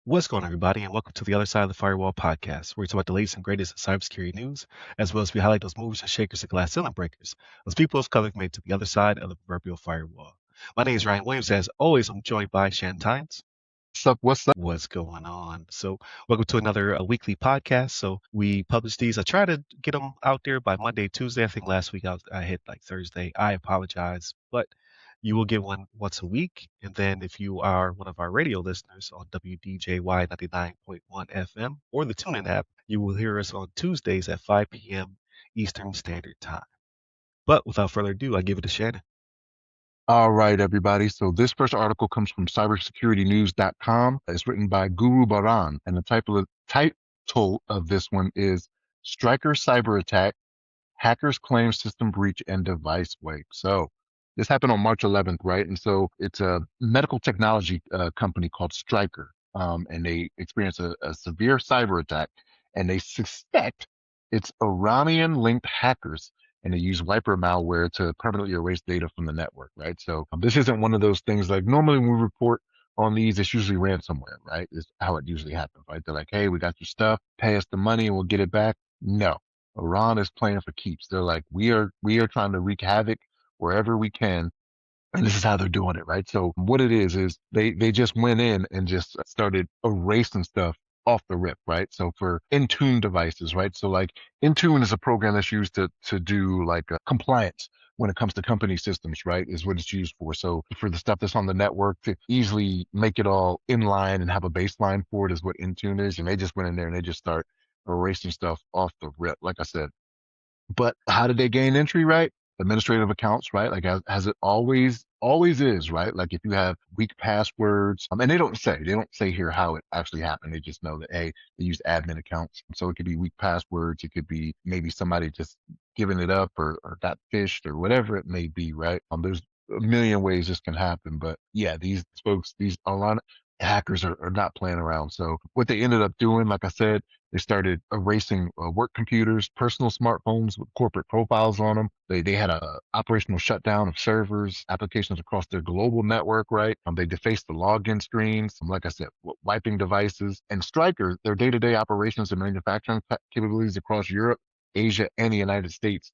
What's going on, everybody, and welcome to the Other Side of the Firewall podcast, where we talk about the latest and greatest in cybersecurity news, as well as we highlight those movers and shakers and glass ceiling breakers, those people of color made to the other side of the proverbial firewall. My name is Ryan Williams. As always, I'm joined by Shannon Tynes. What's up? What's up? What's going on? So, welcome to another weekly podcast. So, we publish these. I try to get them out there by Monday, Tuesday. I think last week I hit like Thursday. I apologize, but you will get one once a week. And then, if you are one of our radio listeners on WDJY 99.1 FM or the TuneIn app, you will hear us on Tuesdays at 5 p.m. Eastern Standard Time. But without further ado, I give it to Shannon. All right, everybody. So this first article comes from cybersecuritynews.com. It's written by Guru Baran, and the title of this one is Stryker Cyber Attack, Hackers Claim System Breach and Device Wipe. So this happened on March 11th, right? And so it's a medical technology company called Stryker, and they experienced a severe cyber attack, and they suspect it's Iranian-linked hackers, and they use wiper malware to permanently erase data from the network, right? So this isn't one of those things like normally when we report on these, it's usually ransomware, right? Is how it usually happens, right? They're like, hey, we got your stuff, pay us the money and we'll get it back. No, Iran is playing for keeps. They're like, we are trying to wreak havoc wherever we can. And this is how they're doing it, right? So what it is they just went in and just started erasing stuff off the rip, right? So for Intune devices, right? So like Intune is a program that's used to do like compliance when it comes to company systems, right? Is what it's used for. So for the stuff that's on the network to easily make it all in line and have a baseline for it is what Intune is. And they just went in there and they just start erasing stuff off the rip, like I said. But how did they gain entry, right? Administrative accounts, right? Like as it always is, right? Like if you have weak passwords, and they don't say here how it actually happened. They just know that, hey, they use admin accounts. So it could be weak passwords. It could be maybe somebody just giving it up or got phished or whatever it may be, right? There's a million ways this can happen, but yeah, these folks, these a lot of hackers are not playing around. So what they ended up doing, like I said, they started erasing work computers, personal smartphones with corporate profiles on them. They had a operational shutdown of servers, applications across their global network, right? They defaced the login screens, like I said, wiping devices. And Stryker, their day-to-day operations and manufacturing capabilities across Europe, Asia, and the United States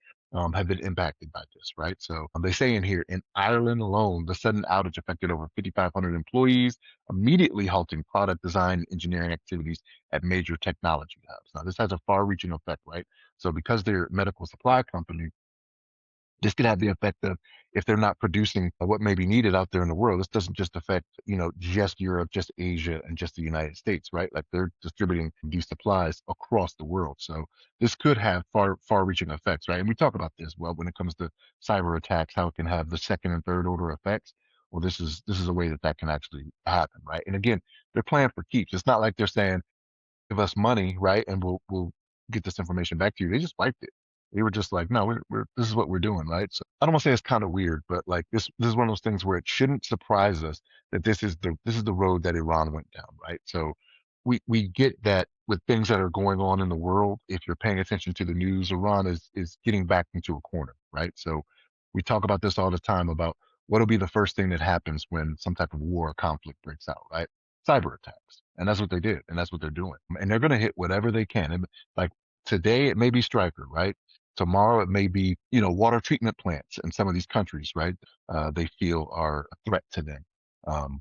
have been impacted by this, right? So they say in here, in Ireland alone, the sudden outage affected over 5,500 employees, immediately halting product design and engineering activities at major technology hubs. Now, this has a far-reaching effect, right? So because they're a medical supply company, this could have the effect of if they're not producing what may be needed out there in the world, this doesn't just affect, just Europe, just Asia, and just the United States, right? Like they're distributing these supplies across the world. So this could have far-reaching effects, right? And we talk about this, well, when it comes to cyber attacks, how it can have the second and third order effects. Well, this is a way that can actually happen, right? And again, they're playing for keeps. It's not like they're saying, give us money, right? And we'll get this information back to you. They just wiped it. They were just like, no, we're this is what we're doing, right? So I don't want to say it's kind of weird, but like this is one of those things where it shouldn't surprise us that this is the road that Iran went down, right? So we get that with things that are going on in the world, if you're paying attention to the news, Iran is getting back into a corner, right? So we talk about this all the time about what'll be the first thing that happens when some type of war or conflict breaks out, right? Cyber attacks. And that's what they did. And that's what they're doing. And they're going to hit whatever they can. And like today, it may be Stryker, right? Tomorrow, it may be, water treatment plants in some of these countries, right? They feel are a threat to them.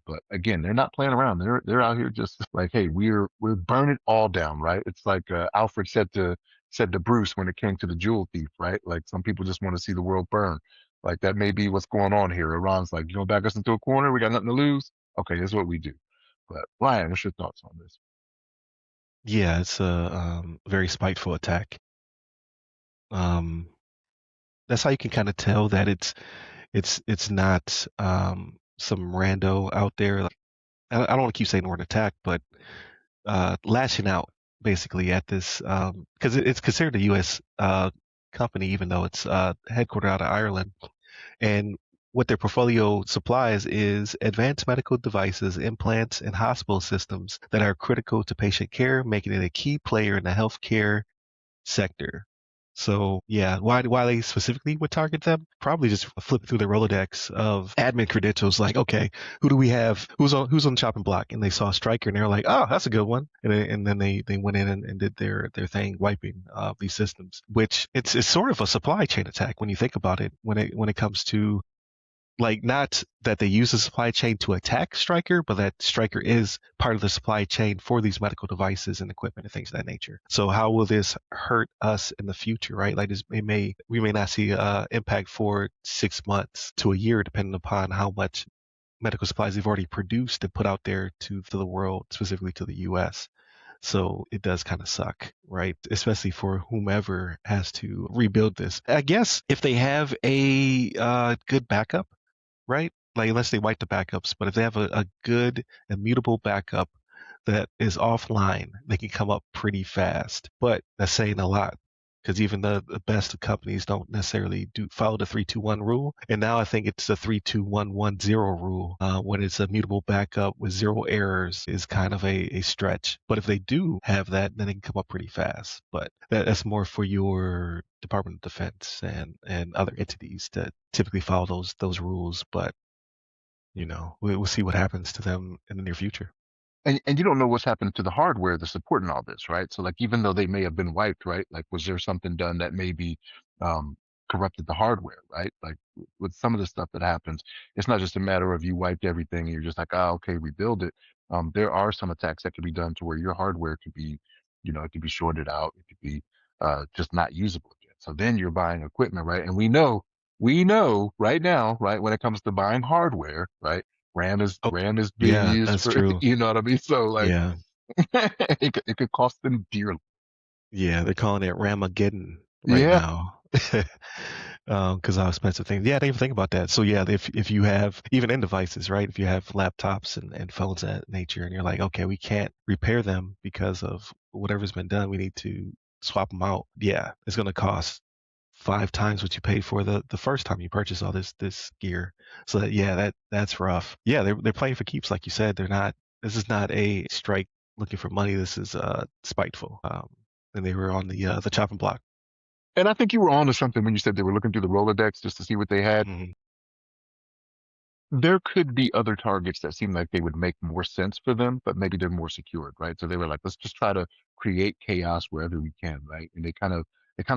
But again, they're not playing around. They're out here just like, hey, we're burning it all down, right? It's like Alfred said to Bruce when it came to the jewel thief, right? Like some people just want to see the world burn. Like that may be what's going on here. Iran's like, you gonna back us into a corner? We got nothing to lose. Okay, that's what we do. But Ryan, what's your thoughts on this? Yeah, it's a very spiteful attack. Um, that's how you can kind of tell that it's not some rando out there. Like, I don't want to keep saying the word attack, but lashing out basically at this because it's considered a U.S. Company, even though it's headquartered out of Ireland, and what their portfolio supplies is advanced medical devices, implants, and hospital systems that are critical to patient care, making it a key player in the healthcare sector. So yeah, why they specifically would target them? Probably just flipping through their Rolodex of admin credentials, like, okay, who do we have? Who's on the chopping block? And they saw Stryker, and they're like, oh, that's a good one. And then they went in and did their thing, wiping these systems. Which it's sort of a supply chain attack when you think about it. When it comes to, like, not that they use the supply chain to attack Stryker, but that Stryker is part of the supply chain for these medical devices and equipment and things of that nature. So how will this hurt us in the future, right? Like this, we may not see impact for 6 months to a year, depending upon how much medical supplies they've already produced and put out there to the world, specifically to the U.S. So it does kind of suck, right? Especially for whomever has to rebuild this. I guess if they have a good backup, right? Like, unless they wipe the backups, but if they have a good immutable backup that is offline, they can come up pretty fast. But that's saying a lot, because even the best of companies don't necessarily do follow the 3-2-1 rule. And now I think it's the 3-2-1-1-0 rule. When it's a mutable backup with zero errors is kind of a stretch. But if they do have that, then they can come up pretty fast. But that's more for your Department of Defense and other entities that typically follow those rules. But we'll see what happens to them in the near future. And you don't know what's happened to the hardware that's supporting all this, right? So like even though they may have been wiped, right? Like was there something done that maybe um corrupted the hardware, right? Like with some of the stuff that happens, it's not just a matter of you wiped everything and you're just like, oh, okay, rebuild it. There are some attacks that could be done to where your hardware could be, it could be shorted out, it could be just not usable again. So then you're buying equipment, right? And we know right now, right, when it comes to buying hardware, right? Oh, RAM is being yeah, used that's for true. you know what I mean? So like Yeah. it could cost them dearly. Yeah, they're calling it Ramageddon right Yeah. now. Because how expensive things. Yeah, I didn't even think about that. So yeah, if you have even in devices, right? If you have laptops and phones of that nature, and you're like, okay, we can't repair them because of whatever's been done, we need to swap them out. Yeah, it's going to cost 5 times what you paid for the first time you purchased all this gear. So yeah, that's rough. Yeah, they're playing for keeps, like you said. They're not. This is not a strike looking for money. This is spiteful. And they were on the chopping block. And I think you were on to something when you said they were looking through the Rolodex just to see what they had. Hmm. There could be other targets that seem like they would make more sense for them, but maybe they're more secured, right? So they were like, let's just try to create chaos wherever we can, right? And they kind of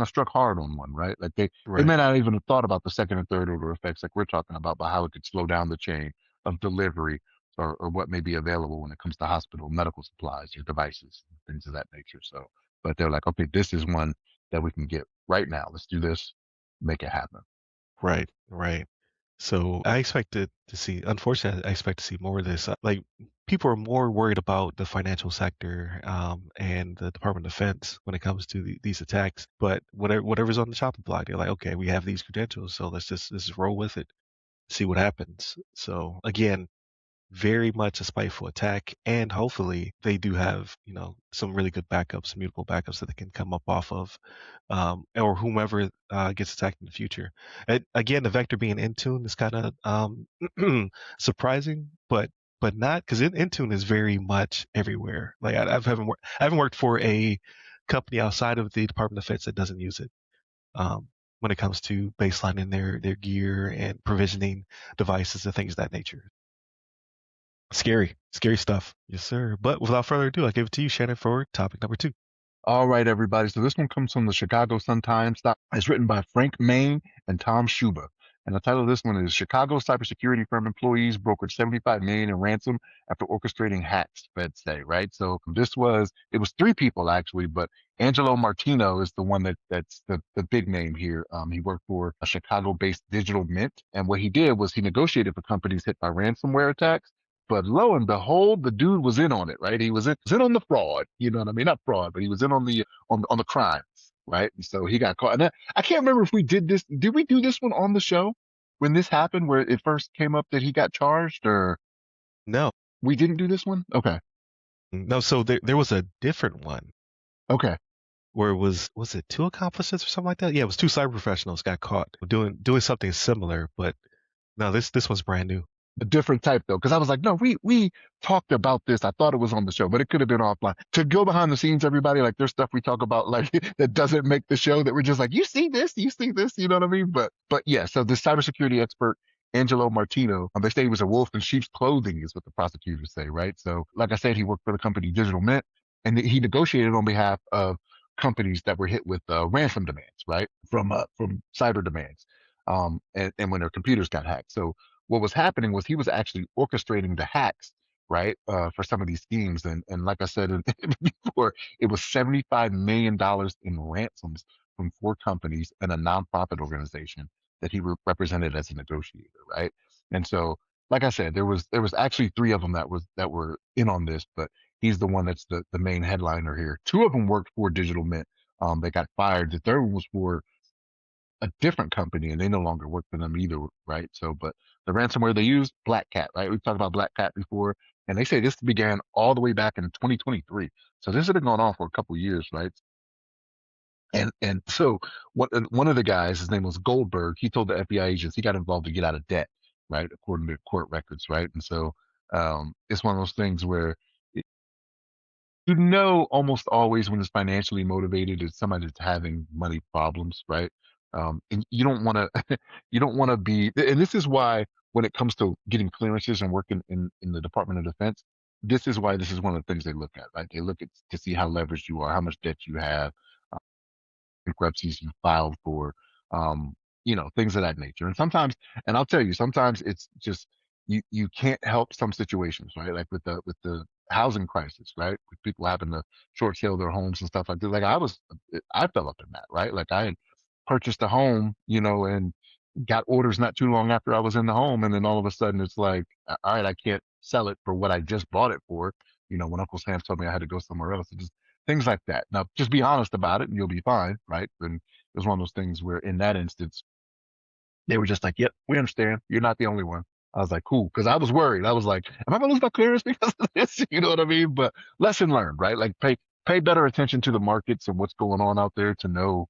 struck hard on one, right? Like they Right. may not even have thought about the second and third order effects like we're talking about how it could slow down the chain of delivery or what may be available when it comes to hospital medical supplies or devices, things of that nature. So, but they're like, okay, this is one that we can get right now. Let's do this, make it happen. Right. Right. So I expected to see, unfortunately, I expect to see more of this. Like, people are more worried about the financial sector and the Department of Defense when it comes to these attacks. But whatever's on the chopping block, they're like, okay, we have these credentials, so let's just roll with it, see what happens. So again, very much a spiteful attack, and hopefully they do have some really good backups, mutable backups that they can come up off of, or whomever gets attacked in the future. Again, the vector being Intune is kind of surprising, but not, because Intune is very much everywhere. Like I haven't worked for a company outside of the Department of Defense that doesn't use it. When it comes to baselining their gear and provisioning devices and things of that nature. Scary, scary stuff. Yes, sir. But without further ado, I give it to you, Shannon, for topic number two. All right, everybody. So this one comes from the Chicago Sun-Times. It's written by Frank Main and Tom Schuber. And the title of this one is Chicago cybersecurity firm employees brokered 75 million in ransom after orchestrating hacks, Feds say, right? So it was three people actually, but Angelo Martino is the one that's the big name here. He worked for a Chicago-based digital mint. And what he did was he negotiated for companies hit by ransomware attacks. But lo and behold, the dude was in on it, right? He was in on the fraud. You know what I mean? Not fraud, but he was in on the crimes, right? And so he got caught. And I can't remember if we did this. Did we do this one on the show when this happened, where it first came up that he got charged, or No, we didn't do this one? Okay, no. So there was a different one okay. where was it two accomplices or something like that? Yeah, it was two cyber professionals got caught doing something similar, but no, this one's brand new. A different type though, because I was like, no, we talked about this. I thought it was on the show, but it could have been offline. To go behind the scenes, everybody, like there's stuff we talk about like that doesn't make the show that we're just like, you see this, you know what I mean? But yeah, so this cybersecurity expert Angelo Martino, they say he was a wolf in sheep's clothing, is what the prosecutors say, right? So, like I said, he worked for the company Digital Mint, and he negotiated on behalf of companies that were hit with ransom demands, right, from cyber demands, and when their computers got hacked. So what was happening was he was actually orchestrating the hacks, right, for some of these schemes. And like I said before, it was $75 million in ransoms from four companies and a nonprofit organization that he represented as a negotiator, right? And so, like I said, there was actually three of them that were in on this, but he's the one that's the main headliner here. Two of them worked for Digital Mint. They got fired. The third one was for a different company and they no longer work for them either, right? So, but the ransomware they used, Black Cat, right? We've talked about Black Cat before, and they say this began all the way back in 2023. So this had been going on for a couple of years, right? And so one of the guys, his name was Goldberg. He told the FBI agents he got involved to get out of debt, right, according to court records, right? And so it's one of those things where you know almost always when it's financially motivated, it's somebody that's having money problems, right? And you don't want to you don't want to be, and this is why when it comes to getting clearances and working in the Department of Defense, this is why this is one of the things they look at, right? They look at to see how leveraged you are, how much debt you have, bankruptcies you filed for, um, things of that nature. And sometimes, and I'll tell you, sometimes it's just you can't help some situations, right? Like with the housing crisis, right? With people having to short sale their homes and stuff like that. Like I fell up in that, right? Like I had purchased a home, and got orders not too long after I was in the home, and then all of a sudden it's like, all right, I can't sell it for what I just bought it for. When Uncle Sam told me I had to go somewhere else, just things like that. Now, just be honest about it, and you'll be fine, right? And it was one of those things where, in that instance, they were just like, "Yep, we understand. You're not the only one." I was like, "Cool," because I was worried. I was like, "Am I gonna lose my clearance because of this?" You know what I mean? But lesson learned, right? Like pay better attention to the markets and what's going on out there to know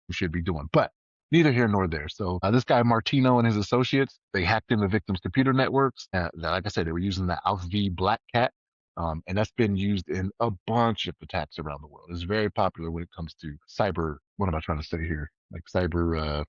you should be doing. But neither here nor there. So this guy Martino and his associates, they hacked into victims' computer networks. Like I said, they were using the AlphaV Black Cat, and that's been used in a bunch of attacks around the world. It's very popular when it comes to cyber. What am I trying to say here? Like cyber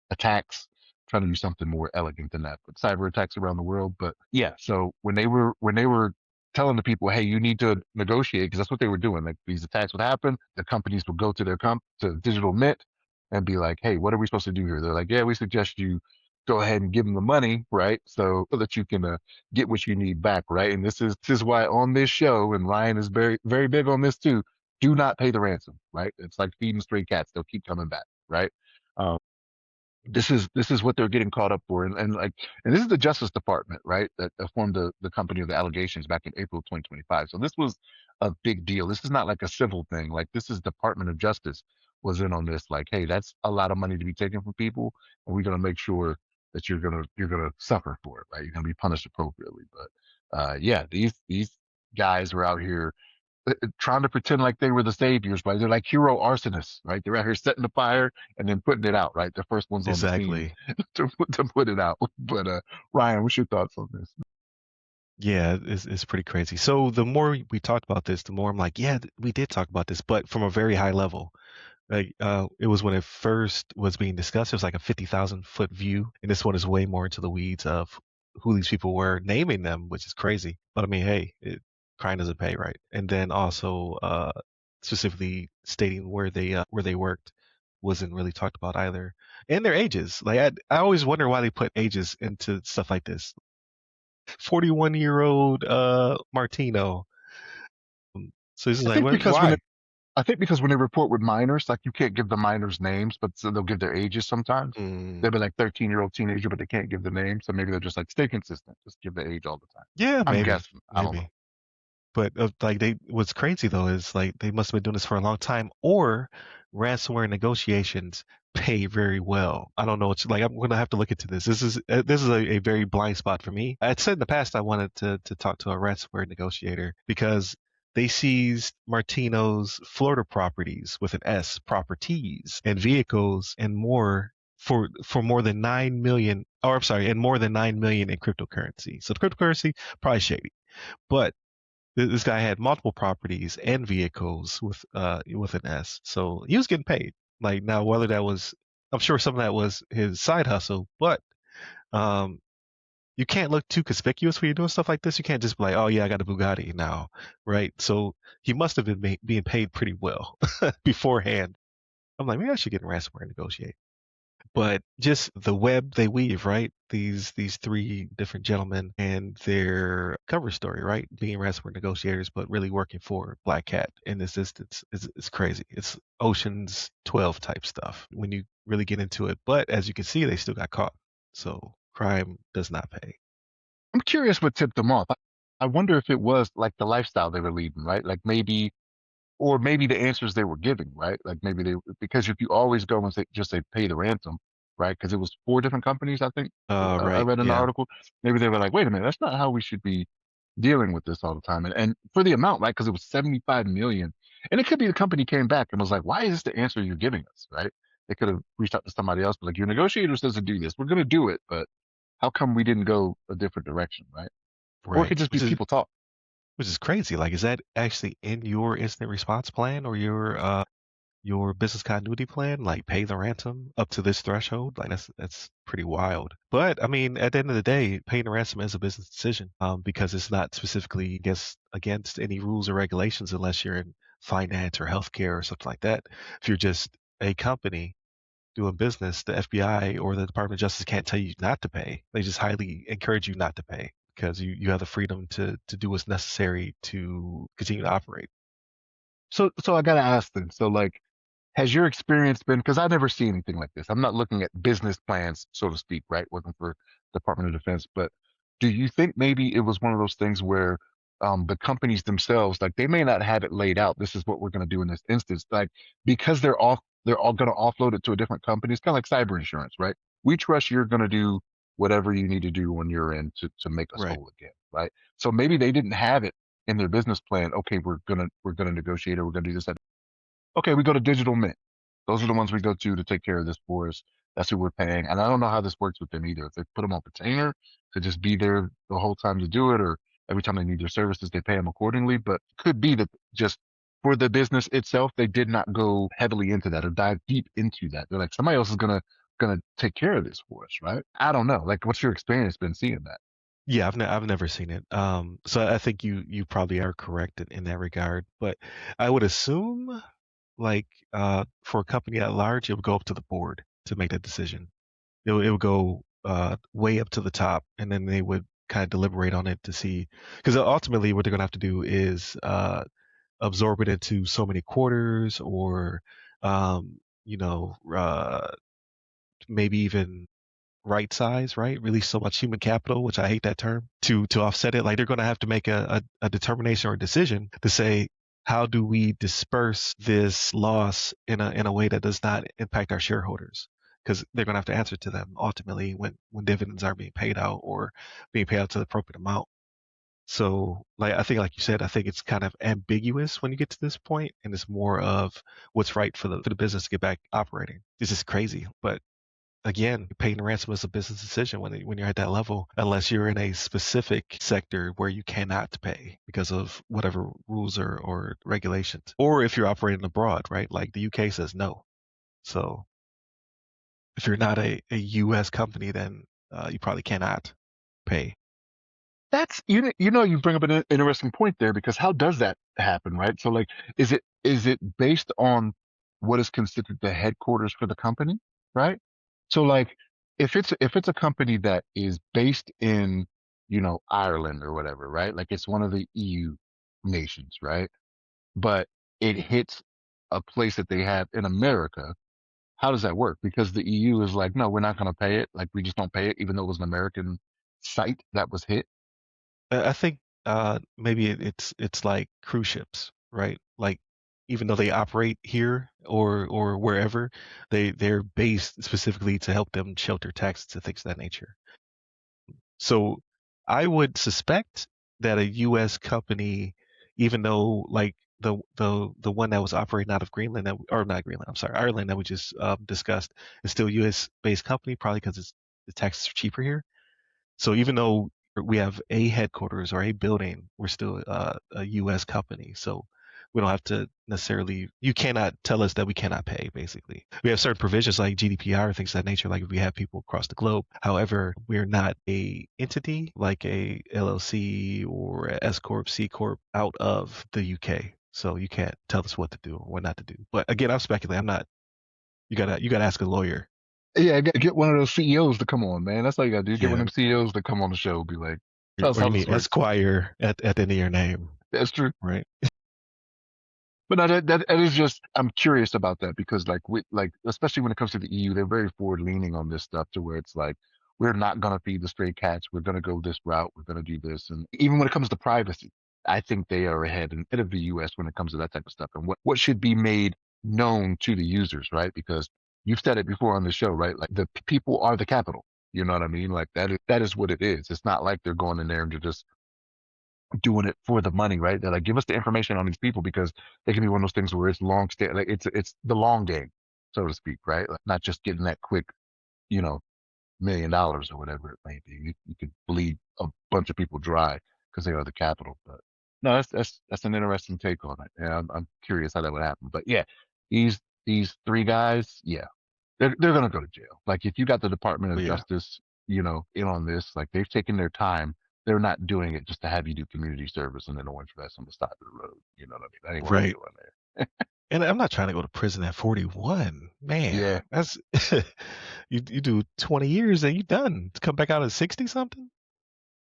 attacks. Trying to do something more elegant than that, but cyber attacks around the world. But yeah, so when they were telling the people, hey, you need to negotiate, because that's what they were doing. Like these attacks would happen, the companies would go to their to Digital Mint and be like, hey, what are we supposed to do here? They're like, yeah, we suggest you go ahead and give them the money, right? So that you can get what you need back, right? And this is why on this show, and Ryan is very very big on this too. Do not pay the ransom, right? It's like feeding stray cats; they'll keep coming back, right? Um, this is what they're getting caught up for, and this is the Justice Department, right, that formed the company of the allegations back in April 2025. So this was a big deal. This is not like a civil thing. Like this is Department of Justice was in on this. Like, hey, that's a lot of money to be taken from people, and we're gonna make sure that you're gonna suffer for it, right? You're gonna be punished appropriately. But yeah, these guys were out here trying to pretend like they were the saviors, right? They're like hero arsonists, right? They're out here setting the fire and then putting it out, right? The first ones on the scene Exactly. to put it out. But Ryan, what's your thoughts on this? Yeah, it's pretty crazy. So the more we talked about this, the more I'm like, yeah, we did talk about this, but from a very high level. Like it was when it first was being discussed, it was like a 50,000 foot view, and this one is way more into the weeds of who these people were, naming them, which is crazy. But I mean, hey, crime doesn't pay, right? And then also specifically stating where they worked wasn't really talked about either, and their ages. Like I always wonder why they put ages into stuff like this. 41-year-old Martino. So this is I like, think what? because when Why? they, I think because when they report with minors, like you can't give the minors names, but so they'll give their ages sometimes. They'll Mm, be like 13-year-old teenager, but they can't give the name. So maybe they're just like, stay consistent. Just give the age all the time. yeah, I'm maybe, guessing. I don't know. maybe. But like they, what's crazy though is like they must have been doing this for a long time, or ransomware negotiations pay very well. I don't know. It's like I'm gonna have to look into this. This is a very blind spot for me. I had said in the past I wanted to talk to a ransomware negotiator because they seized Martino's Florida properties with an S, properties and vehicles and more for more than 9 million, or I'm sorry, and more than 9 million in cryptocurrency. So the cryptocurrency probably shady, but this guy had multiple properties and vehicles with an S. So he was getting paid. Like now, whether that was, I'm sure some of that was his side hustle, but um, you can't look too conspicuous when you're doing stuff like this. You can't just be like, oh yeah, I got a Bugatti now, right? So he must have been being paid pretty well beforehand. I'm like, maybe I should get in ransomware and negotiate. But just the web they weave, right? These three different gentlemen and their cover story, right? Being ransomware negotiators, but really working for Black Cat in this instance is crazy. It's Ocean's 12 type stuff when you really get into it. But as you can see, they still got caught. So crime does not pay. I'm curious what tipped them off. I wonder if it was like the lifestyle they were leading, right? Like maybe, or maybe the answers they were giving, right? Like maybe they, because if you always go and say, just say pay the ransom, right? Because it was four different companies, I think I Right. read in the Yeah. article. Maybe they were like, wait a minute, that's not how we should be dealing with this all the time. And for the amount, right? Because it was 75 million. And it could be the company came back and was like, why is this the answer you're giving us, right? They could have reached out to somebody else, but like, your negotiators doesn't do this. We're going to do it, but how come we didn't go a different direction, right? Or it Right. could just be people talk. Which is crazy. Like, is that actually in your incident response plan or your business continuity plan, like pay the ransom up to this threshold? Like that's pretty wild. But I mean, at the end of the day, paying the ransom is a business decision, because it's not specifically against any rules or regulations unless you're in finance or healthcare or something like that. If you're just a company doing business, the FBI or the Department of Justice can't tell you not to pay. They just highly encourage you not to pay because you have the freedom to do what's necessary to continue to operate. So I gotta ask then. So like, has your experience been, because I never see anything like this. I'm not looking at business plans, so to speak, right? Working for Department of Defense, but do you think maybe it was one of those things where the companies themselves, like they may not have it laid out. This is what we're going to do in this instance, like because they're all going to offload it to a different company. It's kind of like cyber insurance, right? We trust you're going to do whatever you need to do on your end to make us Right. whole again, right? So maybe they didn't have it in their business plan. Okay, we're gonna negotiate, or we're gonna do this. Okay, we go to Digital Mint. Those are the ones we go to take care of this for us. That's who we're paying. And I don't know how this works with them either. If they put them on retainer to just be there the whole time to do it, or every time they need their services, they pay them accordingly. But could be that just for the business itself, they did not go heavily into that or dive deep into that. They're like, somebody else is gonna take care of this for us, right? I don't know. Like, what's your experience been seeing that? Yeah, I've never seen it. So I think you probably are correct in that regard. But I would assume, like, for a company at large, it would go up to the board to make that decision. It would go way up to the top, and then they would kind of deliberate on it to see, because ultimately what they're going to have to do is absorb it into so many quarters, or um, you know, maybe even right size, right? Release so much human capital, which I hate that term, to offset it. Like they're going to have to make a determination or a decision to say, how do we disperse this loss in a way that does not impact our shareholders? Because they're going to have to answer to them ultimately when dividends are being paid out or being paid out to the appropriate amount. So, like I think, like you said, I think it's kind of ambiguous when you get to this point, and it's more of what's right for the business to get back operating. This is crazy, but again, paying the ransom is a business decision when you're at that level, unless you're in a specific sector where you cannot pay because of whatever rules or regulations, or if you're operating abroad, right? Like the UK says no. So if you're not a US company, then you probably cannot pay. That's you bring up an interesting point there, because how does that happen, right? So like, is it based on what is considered the headquarters for the company, right? So like, if it's a company that is based in Ireland or whatever, right? Like it's one of the EU nations, right? But it hits a place that they have in America. How does that work? Because the EU is like, no, we're not going to pay it. Like we just don't pay it, even though it was an American site that was hit. I think maybe it's like cruise ships, right? Like even though they operate here or wherever, they're based specifically to help them shelter taxes and things of that nature. So I would suspect that a U.S. company, even though like the one that was operating out of Greenland, or not Greenland, I'm sorry, Ireland, that we just discussed, is still a U.S. based company, probably because the taxes are cheaper here. So even though we have a headquarters or a building, we're still a U.S. company. So we don't have to necessarily. You cannot tell us that we cannot pay. Basically, we have certain provisions like GDPR and things of that nature. Like if we have people across the globe. However, we're not a entity like a LLC or a S corp, C corp out of the UK. So you can't tell us what to do or what not to do. But again, I'm speculating. I'm not. You gotta ask a lawyer. Yeah, get one of those CEOs to come on, man. That's all you gotta do. Get one Yeah. of them CEOs to come on the show. Be like, tell us Or how you this need works. Esquire at the end of your name, That's true. right? But no, that is just I'm curious about that because like especially when it comes to the EU, they're very forward leaning on this stuff to where it's like we're not gonna feed the stray cats. We're gonna go this route. We're gonna do this. And even when it comes to privacy, I think they are ahead of the US when it comes to that type of stuff and what should be made known to the users, right? Because you've said it before on the show, right? Like the people are the capital. You know what I mean? Like that is what it is. It's not like they're going in there and they're just doing it for the money, right? They're like, give us the information on these people because they can be one of those things where it's long stay, like it's the long game, so to speak, right? Like not just getting that quick, you know, $1 million or whatever it may be. You could bleed a bunch of people dry because they are the capital. But no, that's an interesting take on it. Yeah, I'm curious how that would happen. But yeah, these three guys, yeah, they're gonna go to jail. Like if you got the Department of But yeah, Justice, in on this, like they've taken their time. They're not doing it just to have you do community service and then orange vest on the side of the road. You know what I mean? That ain't what they're right. doing there. And I'm not trying to go to prison at 41. Yeah, Man, that's you do 20 years and you done. To come back out at 60 something?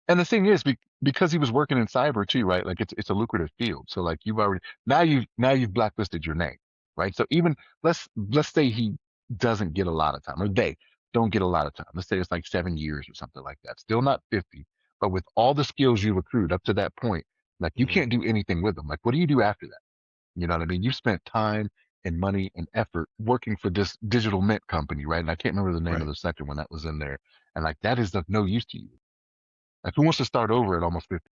and the thing is, because he was working in cyber too, right? Like it's a lucrative field. So like you've already now you've blacklisted your name, right? So even let's say he doesn't get a lot of time, or they don't get a lot of time. Let's say it's like 7 years or something like that. Still not 50, but with all the skills you've accrued up to that point, like you Hmm. can't do anything with them. Like what do you do after that? You know what I mean? You've spent time and money and effort working for this digital mint company, right? And I can't remember the name of Right. the second one that was in there. And like that is of no use to you. Like who wants to start over at almost 50?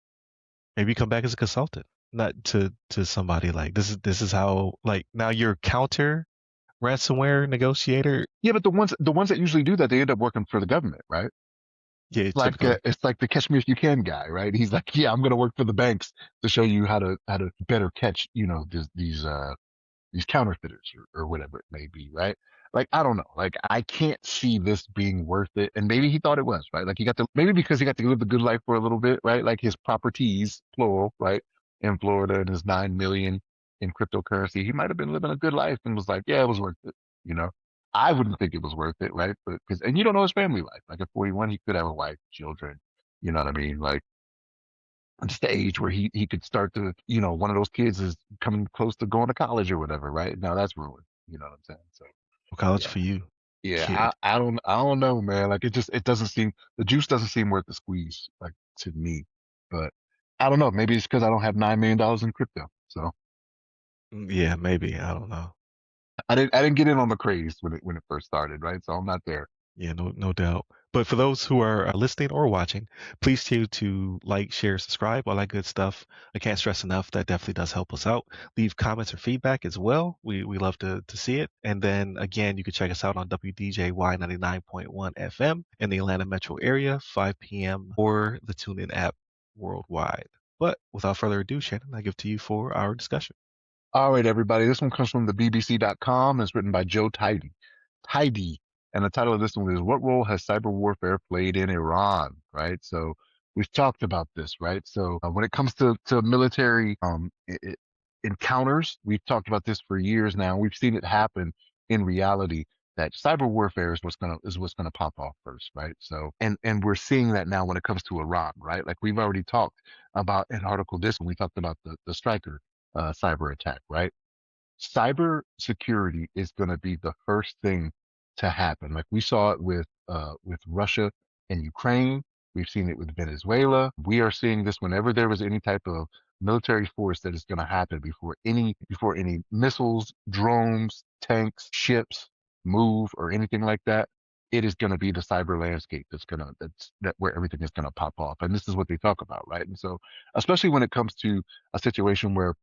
Maybe come back as a consultant, not to somebody like this is how like now you're counter ransomware negotiator. Yeah, but the ones that usually do that, they end up working for the government, right? Yeah, Like typically. it's like the catch me if you can guy, right? He's like, yeah, I'm gonna work for the banks to show you how to better catch, these counterfeiters or whatever it may be, right? Like, I don't know. Like, I can't see this being worth it. And maybe he thought it was, right? Like, maybe because he got to live the good life for a little bit, right? Like his properties, plural, right? In Florida and his 9 million in cryptocurrency, he might have been living a good life and was like, yeah, it was worth it, you know? I wouldn't think it was worth it, right? But and you don't know his family life. Like at 41, he could have a wife, children, you know what I mean? Like, just the age where he could start to, one of those kids is coming close to going to college or whatever, right? Now that's ruined. You know what I'm saying? So College yeah, for you, yeah. kid. I don't know, man. Like it doesn't seem the juice doesn't seem worth the squeeze, like to me. But I don't know. Maybe it's because I don't have $9 million in crypto, so Yeah, maybe. I don't know. I didn't get in on the craze when it first started, right? So I'm not there. Yeah, no doubt. But for those who are listening or watching, please to like, share, subscribe, all that good stuff. I can't stress enough that definitely does help us out. Leave comments or feedback as well. We love to see it. And then again, you can check us out on WDJY 99.1 FM in the Atlanta metro area, 5 p.m. or the TuneIn app worldwide. But without further ado, Shannon, I give to you for our discussion. All right, everybody. This one comes from the BBC.com. It's written by Joe Tidy. And the title of this one is What Role Has Cyber Warfare Played in Iran? Right. So we've talked about this, right? So when it comes to military encounters, we've talked about this for years now. We've seen it happen in reality that cyber warfare is what's gonna pop off first, right? So and we're seeing that now when it comes to Iran, right? Like we've already talked about an article this when we talked about the Stryker cyber attack, right? Cyber security is going to be the first thing to happen. Like we saw it with Russia and Ukraine. We've seen it with Venezuela. We are seeing this whenever there was any type of military force that is going to happen before any missiles, drones, tanks, ships move or anything like that. It is going to be the cyber landscape that's where everything is going to pop off. And this is what they talk about, right? And so, especially when it comes to a situation where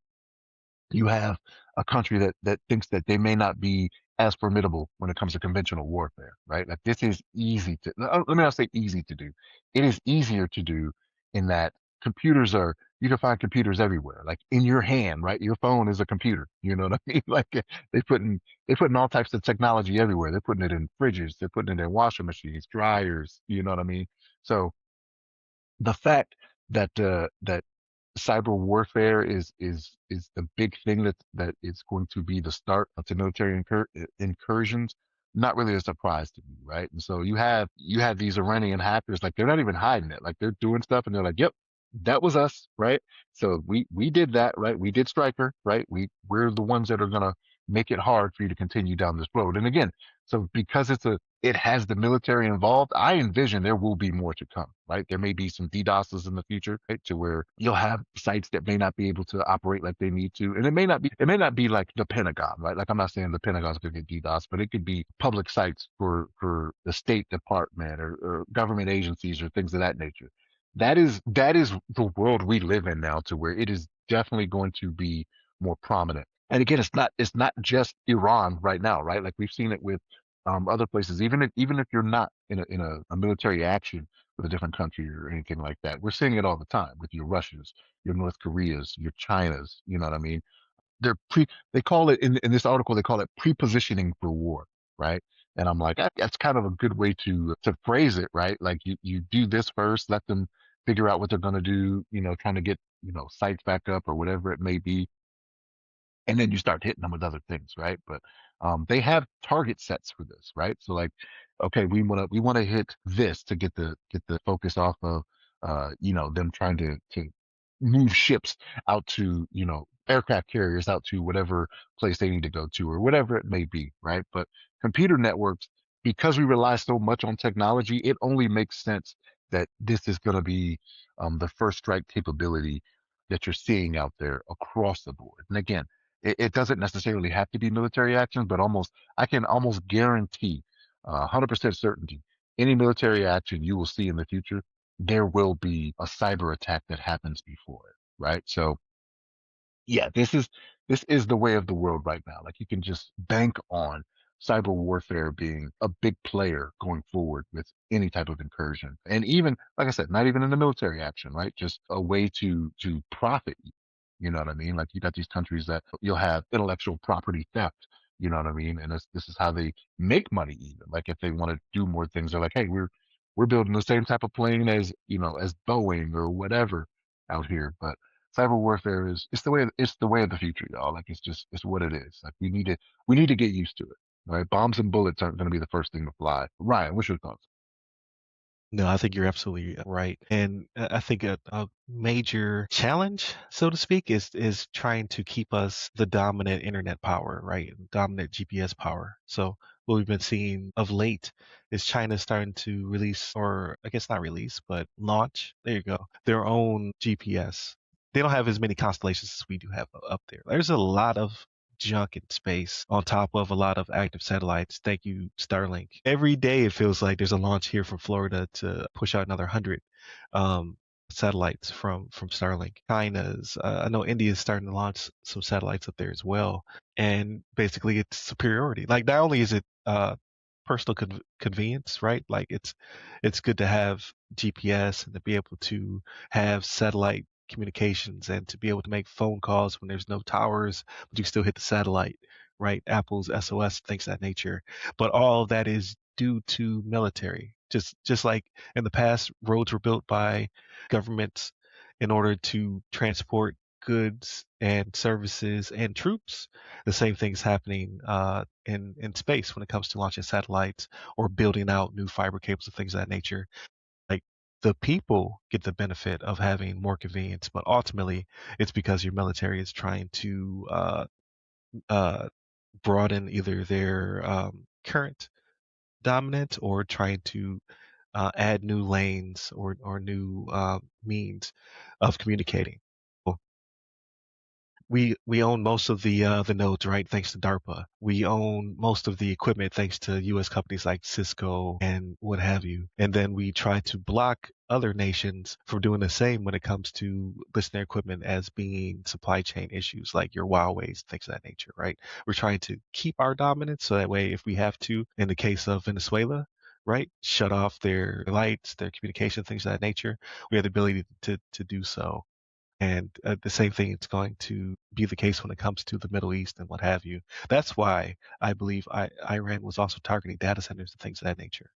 You have a country that thinks that they may not be as formidable when it comes to conventional warfare, right? Like this is easy to, let me not say easy to do. It is easier to do in that computers are, you can find computers everywhere, like in your hand, right? Your phone is a computer. You know what I mean? Like they putting they putting all types of technology everywhere. They're putting it in fridges. They're putting it in washing machines, dryers. You know what I mean? So the fact that cyber warfare is the big thing that is going to be the start of the military incursions. Not really a surprise to me, right? And so you have these Iranian hackers, like they're not even hiding it, like they're doing stuff, and they're like, "Yep, that was us, right? So we did that, right? We did Stryker, right? We're the ones that are gonna make it hard for you to continue down this road." And again, so because it has the military involved, I envision there will be more to come, right? There may be some DDoSes in the future, right? To where you'll have sites that may not be able to operate like they need to. And it may not be like the Pentagon, right? Like I'm not saying the Pentagon's gonna get DDoS, but it could be public sites for the State Department or government agencies or things of that nature. That is the world we live in now, to where it is definitely going to be more prominent. And again, it's not just Iran right now, right? Like we've seen it with other places. Even if you're not in a military action with a different country or anything like that, we're seeing it all the time with your Russias, your North Koreas, your Chinas. You know what I mean? They call it in this article, they call it prepositioning for war, right? And I'm like, that's kind of a good way to phrase it, right? Like you do this first, let them figure out what they're gonna do, trying to get, sites back up or whatever it may be, and then you start hitting them with other things, right? But they have target sets for this, right? So like, okay, we wanna hit this to get the focus off of them trying to move ships out to aircraft carriers out to whatever place they need to go to or whatever it may be, right? But computer networks, because we rely so much on technology, it only makes sense that this is going to be the first strike capability that you're seeing out there across the board. And again, it doesn't necessarily have to be military action, but I can almost guarantee, 100% certainty, any military action you will see in the future, there will be a cyber attack that happens before it, right? So yeah, this is the way of the world right now. Like you can just bank on cyber warfare being a big player going forward with any type of incursion. And even, like I said, not even in the military action, right? Just a way to profit. You know what I mean? Like you got these countries that you'll have intellectual property theft. You know what I mean? And this is how they make money even. Like if they want to do more things, they're like, hey, we're building the same type of plane as Boeing or whatever out here. But cyber warfare is it's the way of the future, y'all. Like it's what it is. Like we need to get used to it. Right? Bombs and bullets aren't going to be the first thing to fly. Ryan, what's your thoughts? No, I think you're absolutely right. And I think a major challenge, so to speak, is trying to keep us the dominant internet power, right? Dominant GPS power. So what we've been seeing of late is China starting to release, or I guess not release, but launch, there you go, their own GPS. They don't have as many constellations as we do have up there. There's a lot of junk in space on top of a lot of active satellites. Thank you, Starlink. Every day it feels like there's a launch here from Florida to push out another 100 um, satellites from Starlink. China's, I know India's starting to launch some satellites up there as well. And basically it's superiority. Like not only is it personal convenience, right? Like it's good to have GPS and to be able to have satellite communications and to be able to make phone calls when there's no towers, but you can still hit the satellite, right? Apple's SOS, things of that nature. But all of that is due to military. Just like in the past, roads were built by governments in order to transport goods and services and troops. The same thing is happening in space when it comes to launching satellites or building out new fiber cables and things of that nature. Like the people get the benefit of having more convenience, but ultimately it's because your military is trying to uh, broaden either their current dominance or trying to add new lanes or new means of communicating. Well, we own most of the nodes, right? Thanks to DARPA. We own most of the equipment thanks to U.S. companies like Cisco and what have you. And then we try to block other nations from doing the same when it comes to listing their equipment as being supply chain issues, like your Huawei's, things of that nature, right? We're trying to keep our dominance so that way, if we have to, in the case of Venezuela, right, shut off their lights, their communication, things of that nature, we have the ability to do so. And the same thing is going to be the case when it comes to the Middle East and what have you. That's why I believe Iran was also targeting data centers and things of that nature,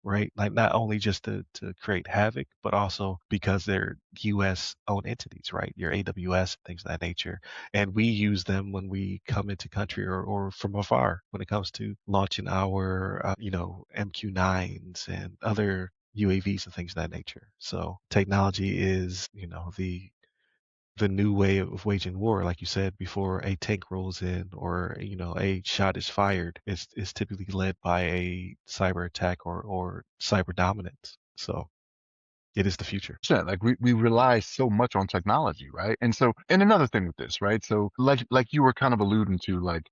right? Like not only just to create havoc, but also because they're US owned entities, right? Your AWS, things of that nature. And we use them when we come into country or from afar when it comes to launching our, MQ9s and other UAVs and things of that nature. So technology is, the new way of waging war, like you said, before a tank rolls in or a shot is fired, is typically led by a cyber attack or cyber dominance. So it is the future. Like we rely so much on technology, right? And so, and another thing with this, right? So like you were kind of alluding to, like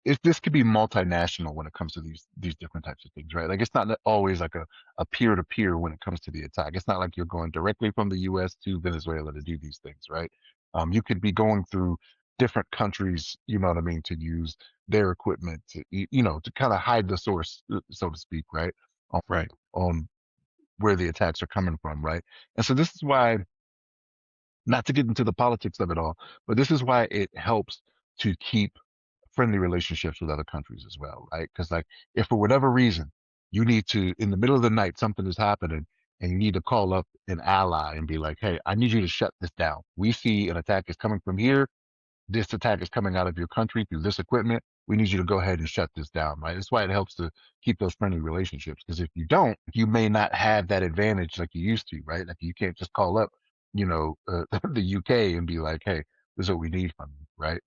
if this could be multinational when it comes to these different types of things, right? Like it's not always like a peer to peer when it comes to the attack. It's not like you're going directly from the U.S. to Venezuela to do these things, right? You could be going through different countries, you know what I mean, to use their equipment to, to kind of hide the source, so to speak, right? On, Right. on where the attacks are coming from, right? And so this is why, not to get into the politics of it all, but this is why it helps to keep friendly relationships with other countries as well, right? Because like if for whatever reason you need to, in the middle of the night, something is happening and you need to call up an ally and be like, hey, I need you to shut this down. We see an attack is coming from here. This attack is coming out of your country through this equipment. We need you to go ahead and shut this down, right? That's why it helps to keep those friendly relationships. Because if you don't, you may not have that advantage like you used to, right? Like you can't just call up, the UK and be like, hey, this is what we need from you, right?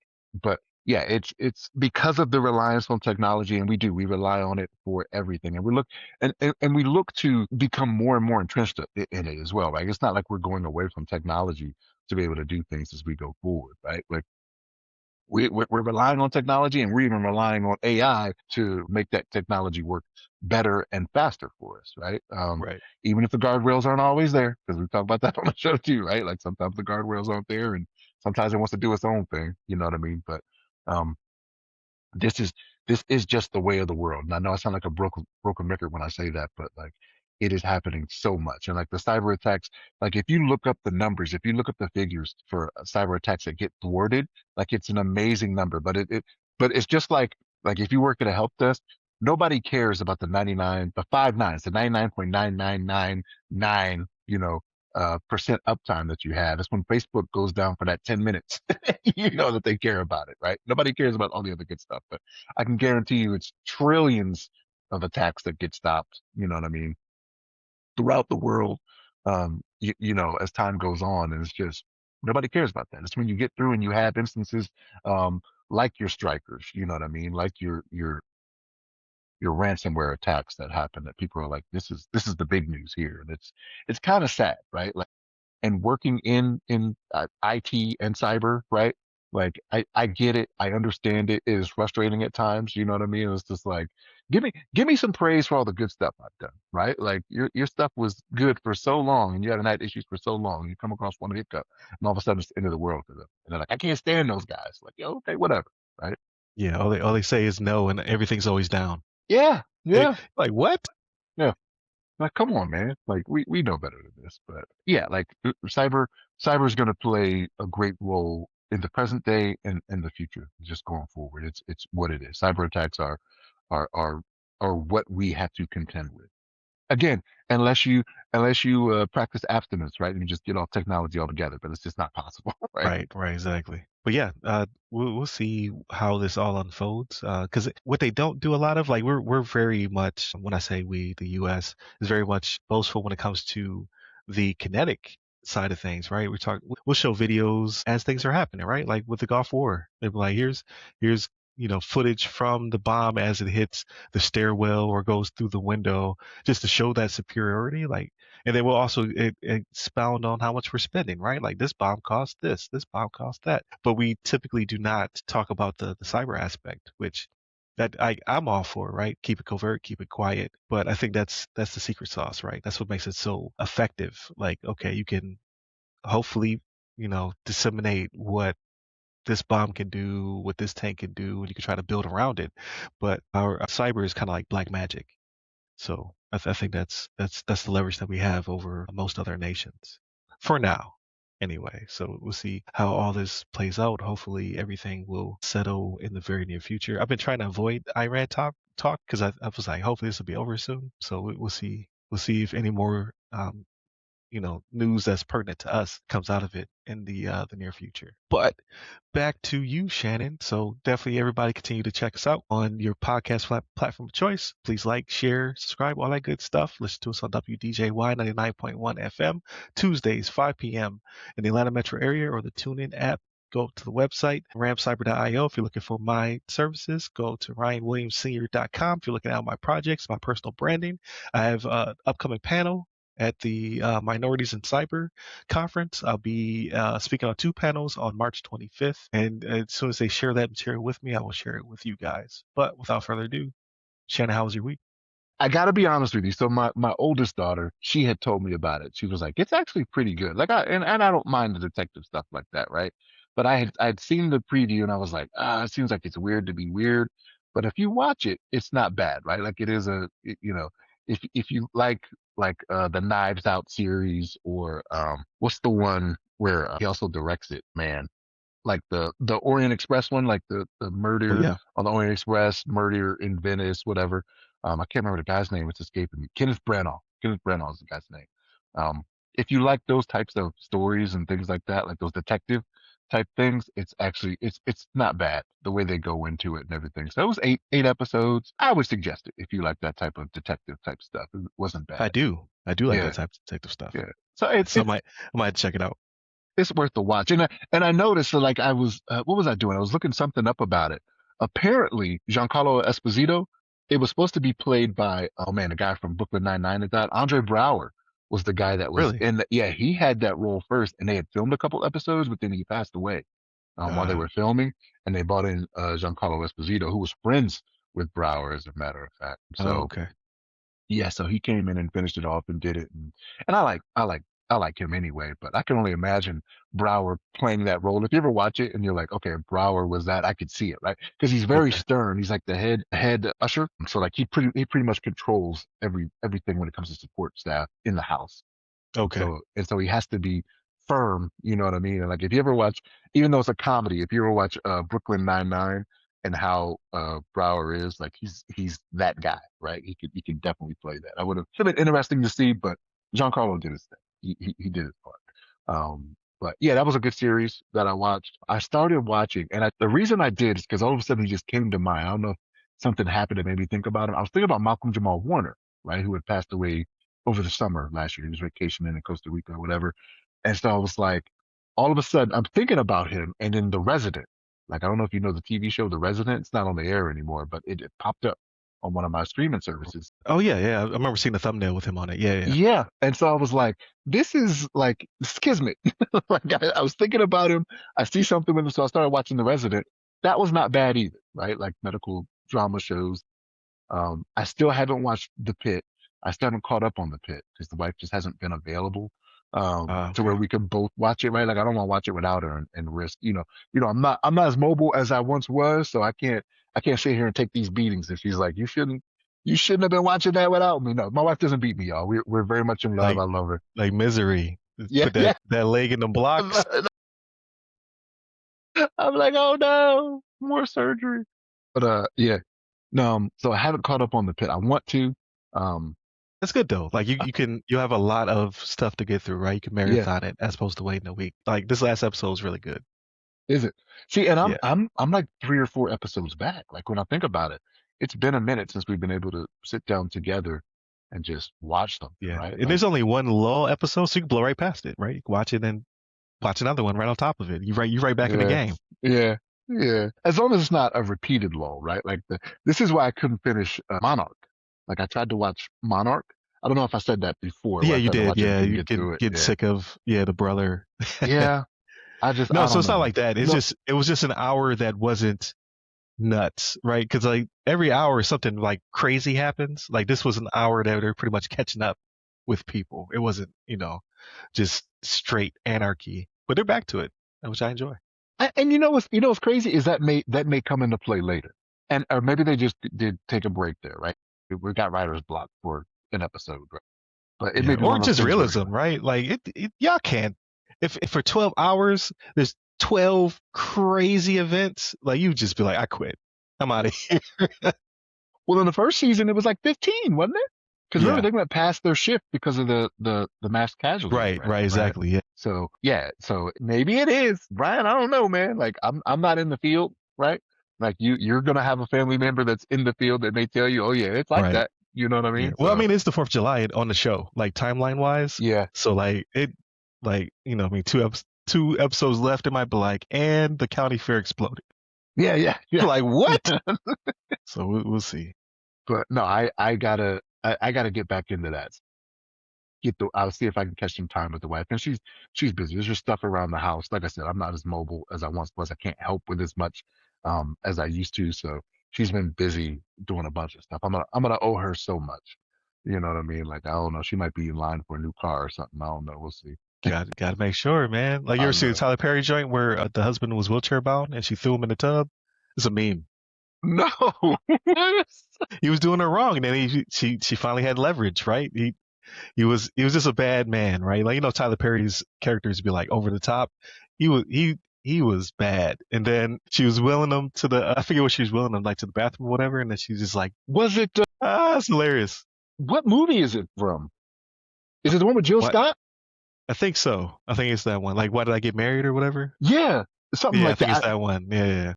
But yeah, it's because of the reliance on technology, and we rely on it for everything, and and we look to become more and more entrenched in it as well, right? It's not like we're going away from technology to be able to do things as we go forward, right? Like we're relying on technology, and we're even relying on AI to make that technology work better and faster for us, right? Right. Even if the guardrails aren't always there, because we talk about that on the show too, right? Like sometimes the guardrails aren't there, and sometimes it wants to do its own thing. You know what I mean? But um, this is this is just the way of the world. And I know I sound like a broken record when I say that, but like it is happening so much. And like the cyber attacks, like if you look up the numbers, if you look up the figures for cyber attacks that get thwarted, like it's an amazing number. But it's just like if you work at a help desk, nobody cares about the 99, the five nines, the 99.9999, percent uptime that you have. That's when Facebook goes down for that 10 minutes. You know that they care about it, right? Nobody cares about all the other good stuff, but I can guarantee you it's trillions of attacks that get stopped. You know what I mean? Throughout the world, as time goes on, and it's just nobody cares about that. It's when you get through and you have instances, um, like your strikers, you know what I mean? Like your ransomware attacks that happen that people are like, this is the big news here. And it's kind of sad, right? Like, and working in IT and cyber, right? Like I get it, I understand it. It is frustrating at times, you know what I mean? It's just like give me some praise for all the good stuff I've done, right? Like your stuff was good for so long, and you haven't had issues for so long. You come across one hiccup, and all of a sudden it's the end of the world for them, and they're like, I can't stand those guys. Like, yo, okay, whatever, right? Yeah. All they say is no, and everything's always down. Yeah, Eh, yeah, Like what? yeah. Like, come on, man. Like, we know better than this. But yeah, like cyber is going to play a great role in the present day and in the future, just going forward. It's what it is. Cyber attacks are are are what we have to contend with. Again, unless you practice abstinence, right? And you just get off technology altogether, but it's just not possible, right? Right, right, exactly. But yeah, we'll see how this all unfolds. Because what they don't do a lot of, like we're very much, when I say we, the U.S. is very much boastful when it comes to the kinetic side of things, right? We'll show videos as things are happening, right? Like with the Gulf War, they'll be like, here's footage from the bomb as it hits the stairwell or goes through the window, just to show that superiority. Like, and then we'll also expound on how much we're spending, right? Like this bomb cost this bomb cost that. But we typically do not talk about the cyber aspect, which that I'm all for, right? Keep it covert, keep it quiet. But I think that's the secret sauce, right? That's what makes it so effective. Like, okay, you can hopefully, disseminate what this bomb can do, what this tank can do, and you can try to build around it. But our cyber is kind of like black magic. So I think that's the leverage that we have over most other nations for now. Anyway, so we'll see how all this plays out. Hopefully, everything will settle in the very near future. I've been trying to avoid Iran talk because I was like, hopefully this will be over soon. So we'll see. We'll see if any more news that's pertinent to us comes out of it in the near future. But back to you, Shannon. So definitely everybody continue to check us out on your podcast platform of choice. Please like, share, subscribe, all that good stuff. Listen to us on WDJY 99.1 FM, Tuesdays, 5 p.m. in the Atlanta metro area or the TuneIn app. Go to the website, ramcyber.io. If you're looking for my services, go to ryanwilliamssenior.com. If you're looking at my projects, my personal branding, I have an upcoming panel at the Minorities in Cyber conference. I'll be speaking on 2 panels on March 25th. And as soon as they share that material with me, I will share it with you guys. But without further ado, Shannon, how was your week? I gotta be honest with you. So my oldest daughter, she had told me about it. She was like, it's actually pretty good. Like and I don't mind the detective stuff like that, right? But I'd seen the preview and I was like, it seems like it's weird to be weird. But if you watch it, it's not bad, right? Like it is if you like the Knives Out series or what's the one where he also directs it, man? Like the Orient Express one, like the Oh murder yeah, on the Orient Express, murder in Venice, whatever. I can't remember the guy's name. It's escaping me. Kenneth Branagh. Kenneth Branagh is the guy's name. Um, if you like those types of stories and things like that, like those detective type things, it's actually it's not bad the way they go into it and everything. So it was eight episodes. I would suggest it if you like that type of detective type stuff. It wasn't I bad. do. I do like that Yeah, type of detective stuff. yeah. So it, So it's I might check it out. it's worth the watch. And I noticed that like I was what was I doing? I was looking something up about it. Apparently, Giancarlo Esposito, it was supposed to be played by oh man, the guy from Brooklyn Nine-Nine at that. Andre Brower was the guy that was Really? in yeah, he had that role first and they had filmed a couple episodes, but then he passed away while they Uh, were filming and they brought in Giancarlo Esposito, who was friends with Brower, as a matter of fact. oh, So okay. yeah, so he came in and finished it off and did it, and I like him anyway. But I can only imagine Brower playing that role. If you ever watch it and you're like, okay, Brower was that, I could see it, right? Because he's very Okay. stern. He's like the head usher, so like he pretty much controls everything when it comes to support staff in the house. Okay. So he has to be firm, you know what I mean? And like if you ever watch, even though it's a comedy, if you ever watch Brooklyn Nine-Nine and how Brower is, like he's that guy, right? He could definitely play that. I would have been interesting to see, but Giancarlo did his thing. He did his part. But yeah, that was a good series that I watched. I started watching, and the reason I did is because all of a sudden he just came to mind. I don't know if something happened that made me think about him. I was thinking about Malcolm Jamal Warner, right, who had passed away over the summer last year. He was vacationing in Costa Rica or whatever. And so I was like, all of a sudden, I'm thinking about him. And then The Resident, like, I don't know if you know the TV show The Resident. It's not on the air anymore, but it popped up on one of my streaming services. Oh yeah, yeah. I remember seeing the thumbnail with him on it. Yeah, yeah. Yeah. And so I was like, this is like Skizmit. Like, I was thinking about him. I see something with him. So I started watching The Resident. That was not bad either, right? Like medical drama shows. I still haven't watched The Pit. I still haven't caught up on The Pit because the wife just hasn't been available to where Okay. we can both watch it, right? Like I don't want to watch it without her and risk, I'm not as mobile as I once was, so I can't sit here and take these beatings. If she's like, you shouldn't have been watching that without me. No, my wife doesn't beat me, y'all. We're very much in love. Like I love her. like Misery. Yeah, Put yeah. that leg in the blocks. I'm like, oh no, more surgery. But yeah. No, so I haven't caught up on The Pit. I want to. Um, That's good though. Like you have a lot of stuff to get through, right? You can yeah. marathon it as opposed to waiting a week. Like this last episode is really good. Is it? See, and I'm Yeah, I'm I'm like 3 or 4 episodes back. Like when I think about it, it's been a minute since we've been able to sit down together and just watch something, yeah. right? And Like, there's only one lull episode, so you can blow right past it, right? You can watch it and watch another one right on top of it. You right back in the yeah, game. yeah. Yeah, as long as it's not a repeated lull, right? Like this is why I couldn't finish Monarch. Like I tried to watch Monarch. I don't know if I said that before, where Yeah, I you tried to did. watch it and Yeah, couldn't you get through it. get Yeah, sick of the brother. yeah. No, I so don't it's not know. like that. It's No, just it was just an hour that wasn't nuts, right? Because like every hour something like crazy happens. Like this was an hour that they're pretty much catching up with people. It wasn't, just straight anarchy. But they're back to it, which I enjoy. and what's crazy is that may come into play later, and or maybe they just did take a break there, right? We got writer's block for an episode, right? But it may Yeah, be one or of those just things where realism, right? Like y'all can't. If for 12 hours there's 12 crazy events, like you just be like, I quit. I'm out of here. well, in the first season it was like 15, wasn't it? Because remember Yeah, they went past their shift because of the mass casualty right, event, right, right? exactly. Yeah, So yeah, so maybe it is, Brian. I don't know, man. Like I'm not in the field, right? Like you're gonna have a family member that's in the field that may tell you, oh yeah, it's like right. that. You know what I Yeah. mean? Well, I So mean, it's the 4th of July on the show, like timeline wise. yeah, So like like I mean, two episodes left. It might be like, and the county fair exploded. yeah, yeah, yeah. Like what? So we'll see. But no, I gotta get back into that. I'll see if I can catch some time with the wife, and she's busy. There's just stuff around the house. Like I said, I'm not as mobile as I once was. I can't help with as much as I used to. So she's been busy doing a bunch of stuff. I'm gonna owe her so much. You know what I mean? Like I don't know. She might be in line for a new car or something. I don't know. We'll see. Got to make sure, man. Like you I ever see the know. Tyler Perry joint where the husband was wheelchair bound and she threw him in the tub? It's a meme. No. He was doing her wrong, and then she finally had leverage, right? He was just a bad man, right? Like Tyler Perry's characters be like over the top. He was bad, and then she was willing him to the I forget what she was willing him like to the bathroom or whatever, and then she's just like, Was it? it's hilarious. What movie is it from? Is it the one with Jill What? Scott? I think so. I think it's that one. Like, why did I get married or whatever? Yeah, something Yeah, I like think it's that. that one. Yeah, yeah.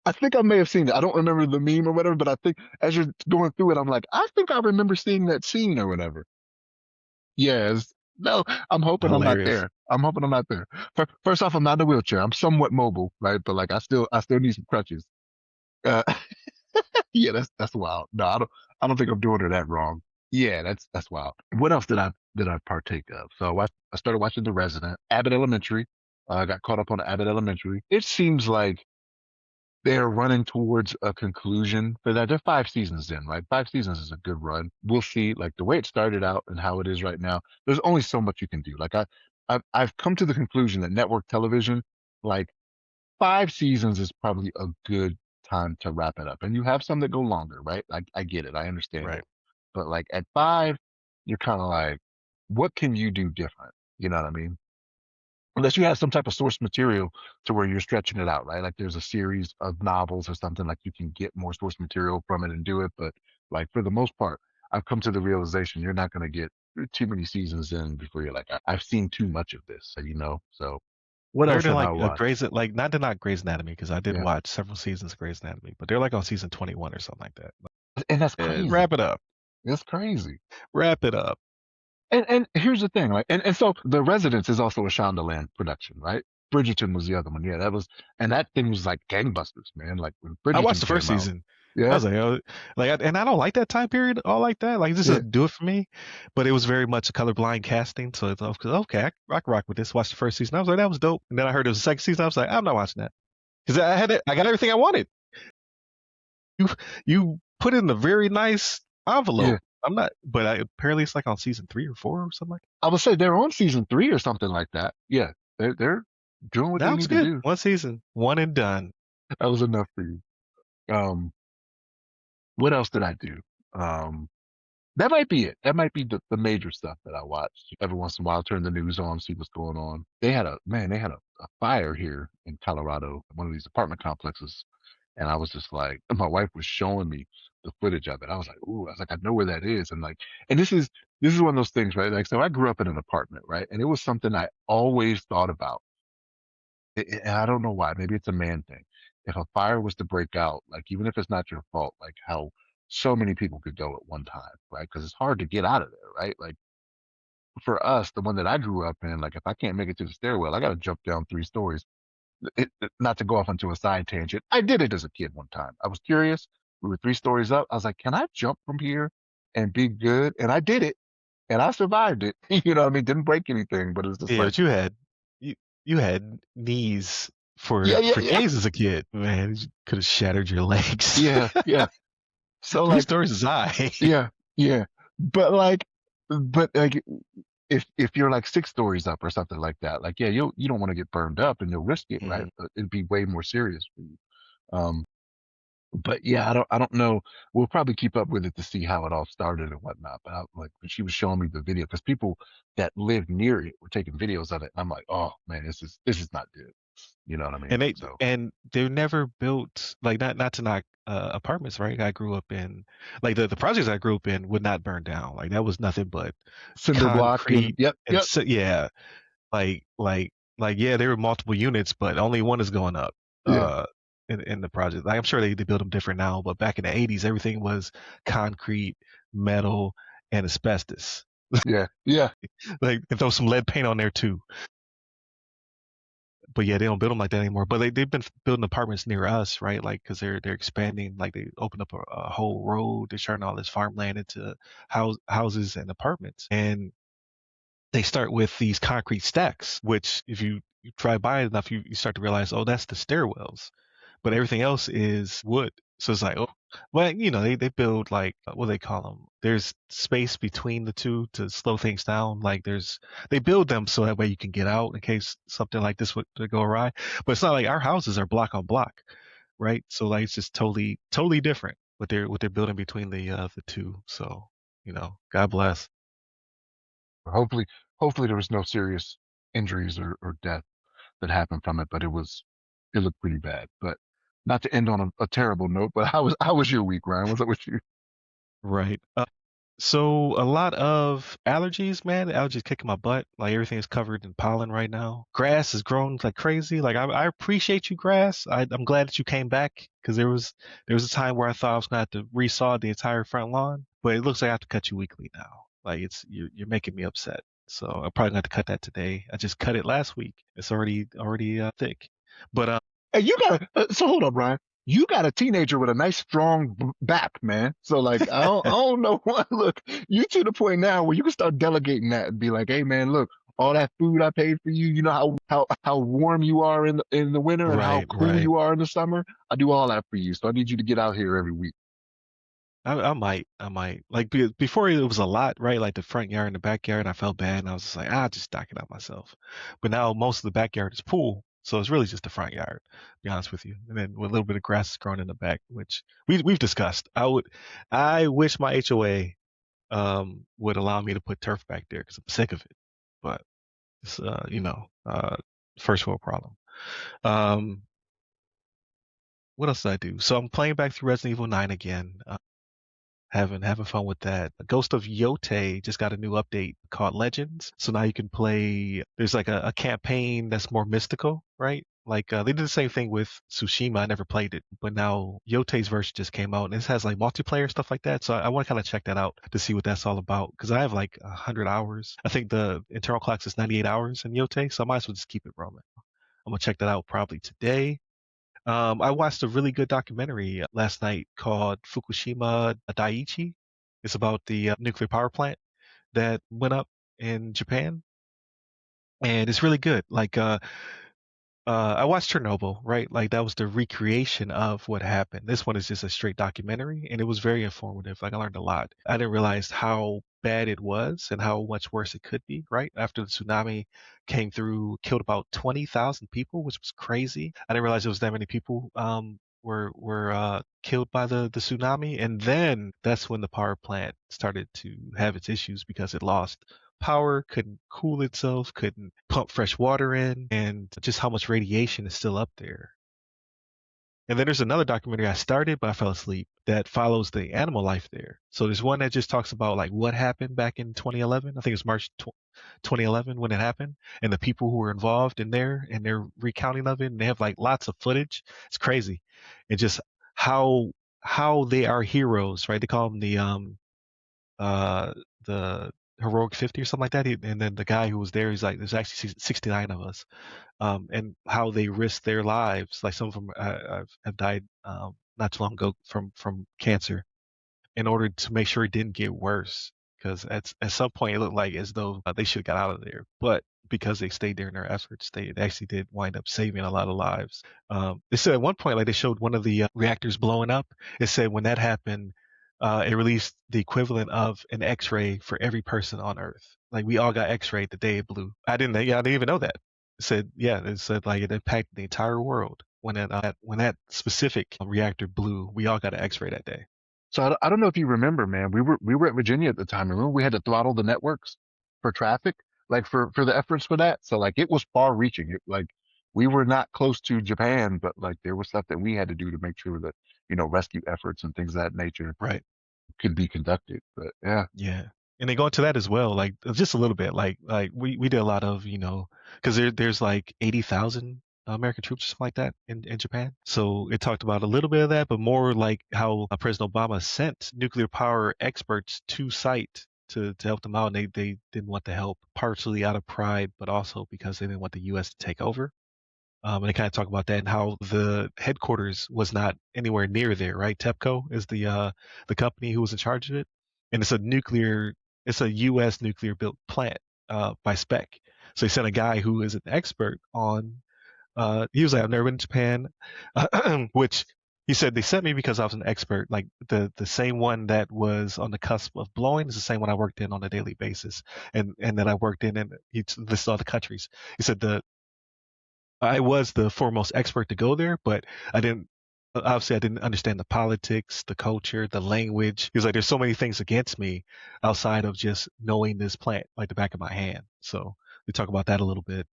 I think I may have seen it. I don't remember the meme or whatever, but I think as you're going through it, I'm like, I think I remember seeing that scene or whatever. Yes. No, I'm hoping I'm not Hilarious. there. I'm hoping I'm not there. First off, I'm not in a wheelchair. I'm somewhat mobile, right? But like, I still need some crutches. Uh, yeah, that's wild. No, I don't think I'm doing it that wrong. Yeah, that's wild. What else did I partake of? So I started watching The Resident, Abbott Elementary. I got caught up on Abbott Elementary. It seems like they're running towards a conclusion for that. They're 5 seasons in, right? 5 seasons is a good run. We'll see, like the way it started out and how it is right now. There's only so much you can do. Like I've come to the conclusion that network television, like 5 seasons is probably a good time to wrap it up. And you have some that go longer, right? I get it. I understand Right. it. But like at five, you're kind of like, what can you do different? You know what I mean? Unless you have some type of source material to where you're stretching it out, right? Like there's a series of novels or something like you can get more source material from it and do it. But like for the most part, I've come to the realization you're not going to get too many seasons in before you're like, I've seen too much of this, you know? So what They're else in have I like watched? Like not to not Grey's Anatomy because I did Yeah. watch several seasons of Grey's Anatomy, but they're like on season 21 or something like that. And that's Wrap crazy. it up. It's crazy. Wrap it up. And here's the thing, right? And so The Residence is also a Shondaland production, right? Bridgerton was the other one. Yeah, and that thing was like gangbusters, man. Like when I watched Bridgerton the first came out. season. I Yeah, was like, oh, and I don't like that time period all like that. Like this yeah. doesn't do it for me. But it was very much a colorblind casting, so it's okay. I can rock with this. Watch the first season. I was like, that was dope. And then I heard it was the second season. I was like, I'm not watching that because I got everything I wanted. You you put it in a very nice Yeah. envelope. I'm not, but apparently it's like on season 3 or 4 or something like that. I would say they're on season 3 or something like that. Yeah. They're doing what they That was need to good. do. One season, one and done. That was enough for you. Um, what else did I do? Um, that might be it. That might be the major stuff that I watched. Every once in a while, turn the news on, see what's going on. They had a fire here in Colorado, one of these apartment complexes. And I was just like, my wife was showing me the footage of it. I was like, ooh, I was like, I know where that is. And like, and this is one of those things, right? Like, so I grew up in an apartment, right? And it was something I always thought about. And I don't know why. Maybe it's a man thing. If a fire was to break out, like even if it's not your fault, like how so many people could go at one time, right? Because it's hard to get out of there, right? Like for us, the one that I grew up in, like if I can't make it to the stairwell, I got to jump down 3 stories. not to go off onto a side tangent, I did it as a kid one time. I was curious. We were 3 stories up. I was like, can I jump from here and be good? And I did it, and I survived it. You know what I mean? Didn't break anything, but it was just Yeah, like, but you you had knees yeah, yeah, for yeah, days as a kid. Man, you could have shattered your legs. yeah, yeah. So Three like, stories is high. yeah, yeah. But like, but like, if you're like 6 stories up or something like that, like, yeah, you don't want to get burned up and you'll risk it, right? Mm. But it'd be way more serious for you. But yeah, I don't know. We'll probably keep up with it to see how it all started and whatnot. But like when she was showing me the video, because people that lived near it were taking videos of it, and I'm like, oh man, this is not good. You know what I mean? So And they're never built like not to knock apartments, right? I grew up in like the projects I grew up in would not burn down. Like that was nothing but cinder block and concrete yep, and yep, so yeah, like like yeah, there were multiple units, but only one is going up. yeah, Uh, in the project, like, I'm sure they build them different now, but back in the '80s, everything was concrete, metal, and asbestos. yeah, yeah, Like and throw some lead paint on there too. But yeah, they don't build them like that anymore. But they've been building apartments near us, right? Like because they're expanding. Like they open up a whole road. They're turning all this farmland into houses and apartments. And they start with these concrete stacks, which if you drive by it enough, you start to realize, oh, that's the stairwells, but everything else is wood. So it's like, oh, well, they build like what do they call them? There's space between the two to slow things down. Like they build them so that way you can get out in case something like this would to go awry. But it's not like our houses are block on block, right? So like it's just totally different what they're building between the two. So God bless. hopefully, hopefully there was no serious injuries or death that happened from it, but it looked pretty bad. But not to end on a terrible note, but how was your week, Ryan? What's up with you? Right. So a lot of allergies, man. The allergies kicking my butt. Like everything is covered in pollen right now. Grass is growing like crazy. Like I appreciate you, grass. I'm glad that you came back because there was a time where I thought I was gonna have to resaw the entire front lawn, but it looks like I have to cut you weekly now. Like you're making me upset. So I'm probably gonna have to cut that today. I just cut it last week. It's already thick. But Hey, you got so hold up, Ryan. You got a teenager with a nice strong back, man. So like, I don't know what. Look, you to the point now where you can start delegating that and be like, hey, man, look, all that food I paid for you. You know how warm you are in the winter and how right, cool right. you are in the summer. I do all that for you. So I need you to get out here every week. I might. Like before, it was a lot, right? Like the front yard and the backyard. I felt bad, and I was just like, just knock it out myself. But now most of the backyard is pool, so it's really just the front yard. To be honest with you, and then with a little bit of grass growing in the back, which we've discussed. I wish my HOA would allow me to put turf back there because I'm sick of it. But it's first world problem. Um, what else did I do? So I'm playing back through Resident Evil 9 again. Having fun with that. Ghost of Yote just got a new update called Legends. So now you can play. There's like a campaign that's more mystical, right? Like they did the same thing with Tsushima. I never played it, but now Yote's version just came out, and it has like multiplayer stuff like that. So I want to kind of check that out to see what that's all about because I have like 100 hours. I think the internal clock is 98 hours in Yote, so I might as well just keep it rolling. I'm gonna check that out probably today. I watched a really good documentary last night called Fukushima Daiichi. It's about the nuclear power plant that went up in Japan, and it's really good. Like I watched Chernobyl, right? Like that was the recreation of what happened. This one is just a straight documentary, and it was very informative. Like I learned a lot. I didn't realize how bad it was and how much worse it could be, right? After the tsunami came through, killed about 20,000 people, which was crazy. I didn't realize it was that many people were killed by the tsunami, and then that's when the power plant started to have its issues because it lost power, couldn't cool itself, couldn't pump fresh water in, and just how much radiation is still up there. And then there's another documentary I started, but I fell asleep that follows the animal life there. So there's one that just talks about like what happened back in 2011. I think it was March 2011 when it happened, and the people who were involved in there, and their recounting of it. And they have like lots of footage. It's crazy, and just how they are heroes, right? They call them uh the heroic 50 or something like that. And then the guy who was there, he's like, there's actually 69 of us. And how they risked their lives. Like some of them have died not too long ago from cancer in order to make sure it didn't get worse. Because at some point it looked like as though they should have got out of there, but because they stayed there in their efforts, they actually did wind up saving a lot of lives. They said at one point, like they showed one of the reactors blowing up. It said when that happened, it released the equivalent of an X-ray for every person on Earth. Like we all got X-rayed the day it blew. Yeah, I didn't even know that. It said, yeah, it said like it impacted the entire world when that specific reactor blew. We all got an X-ray that day. So I don't know if you remember, man. We were at Virginia at the time. Remember we had to throttle the networks for traffic, like for the efforts for that. So like it was far reaching. Like we were not close to Japan, but like there was stuff that we had to do to make sure that rescue efforts and things of that nature Right. could be conducted. But yeah. Yeah. And they go into that as well, like just a little bit. Like we did a lot of, because there's like 80,000 American troops or something like that in Japan. So it talked about a little bit of that, but more like how President Obama sent nuclear power experts to site to help them out. And they didn't want the help, partially out of pride, but also because they didn't want the U.S. to take over. And they kind of talk about that and how the headquarters was not anywhere near there, right? TEPCO is the company who was in charge of it, and it's a U.S. nuclear built plant by spec. So they sent a guy who is an expert on. He was like, I've never been to Japan, which he said they sent me because I was an expert. Like the same one that was on the cusp of blowing is the same one I worked in on a daily basis, and that I worked in, and he listed all the countries. He said the I was the foremost expert to go there, but I didn't. Obviously, I didn't understand the politics, the culture, the language. He was like, "There's so many things against me outside of just knowing this plant like the back of my hand." So we talk about that a little bit.